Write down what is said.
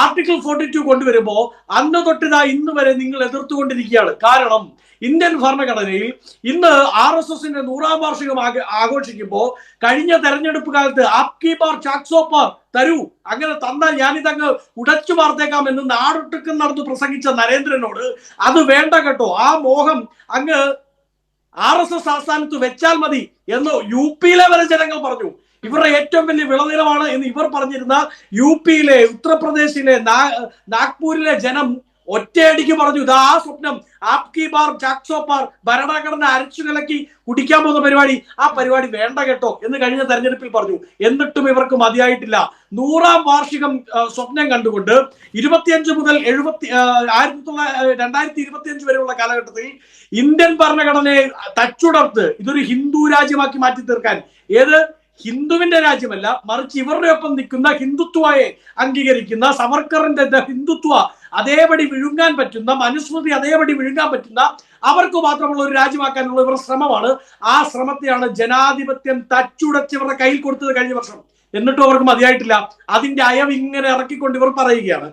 Article 42 കൊണ്ടുവരുമ്പോൾ അന്ന് തൊട്ടിതാ ഇന്ന് വരെ നിങ്ങൾ എതിർത്തുകൊണ്ടിരിക്കുകയാണ്. കാരണം ഇന്ത്യൻ ഭരണഘടനയിൽ ഇന്ന് RSSന്റെ 100ാം വാർഷികം ആഘോഷിക്കുമ്പോൾ കഴിഞ്ഞ തെരഞ്ഞെടുപ്പ് കാലത്ത് ആപ്കി ബാർ ചാക്സോ പാർ തരൂ, അങ്ങനെ തന്നാൽ ഞാനിതങ്ങ് ഉടച്ചു വാർത്തേക്കാം എന്ന് നാടൊട്ടുക്കും നടന്ന് പ്രസംഗിച്ച നരേന്ദ്രനോട് അത് വേണ്ട കേട്ടോ, ആ മോഹം അങ്ങ് RSS ആസ്ഥാനത്ത് വെച്ചാൽ മതി എന്ന് UP വരെ ജനങ്ങൾ പറഞ്ഞു. ഇവരുടെ ഏറ്റവും വലിയ വിളനിലമാണ് എന്ന് ഇവർ പറഞ്ഞിരുന്ന UP, ഉത്തർപ്രദേശിലെ നാഗ്പൂരിലെ ജനം ഒറ്റയടിക്ക് പറഞ്ഞു, ഇതാ ആ സ്വപ്നം, ആപ്കി ബാർ ചാക്സോ പാർ, ഭരണഘടന അരച്ചു കലക്കി കുടിക്കാൻ പോകുന്ന പരിപാടി, ആ പരിപാടി വേണ്ട കേട്ടോ എന്ന് കഴിഞ്ഞ തെരഞ്ഞെടുപ്പിൽ പറഞ്ഞു. എന്നിട്ടും ഇവർക്ക് മതിയായിട്ടില്ല. 100ാം വാർഷികം സ്വപ്നം കണ്ടുകൊണ്ട് 25 മുതൽ 2025 വരെയുള്ള കാലഘട്ടത്തിൽ ഇന്ത്യൻ ഭരണഘടനയെ തച്ചുടർത്ത് ഇതൊരു ഹിന്ദു രാജ്യമാക്കി മാറ്റി തീർക്കാൻ, ഏത് ഹിന്ദുവിന്റെ രാജ്യമല്ല, മറിച്ച് ഇവരുടെ ഒപ്പം നിൽക്കുന്ന ഹിന്ദുത്വയെ അംഗീകരിക്കുന്ന സവർക്കറിന്റെ ഹിന്ദുത്വ അതേപടി വിഴുങ്ങാൻ പറ്റുന്ന, മനുസ്മൃതി അതേപടി വിഴുങ്ങാൻ പറ്റുന്ന, അവർക്ക് മാത്രമുള്ള ഒരു രാജ്യമാക്കാനുള്ള ഇവരുടെ ശ്രമമാണ്. ആ ശ്രമത്തെയാണ് ജനാധിപത്യം തച്ചുടച്ച് ഇവരുടെ കയ്യിൽ കൊടുത്തത് കഴിഞ്ഞ വർഷം. എന്നിട്ടും അവർക്ക് മതിയായിട്ടില്ല. അതിന്റെ അയവ് ഇങ്ങനെ ഇറക്കിക്കൊണ്ട് ഇവർ പറയുകയാണ്,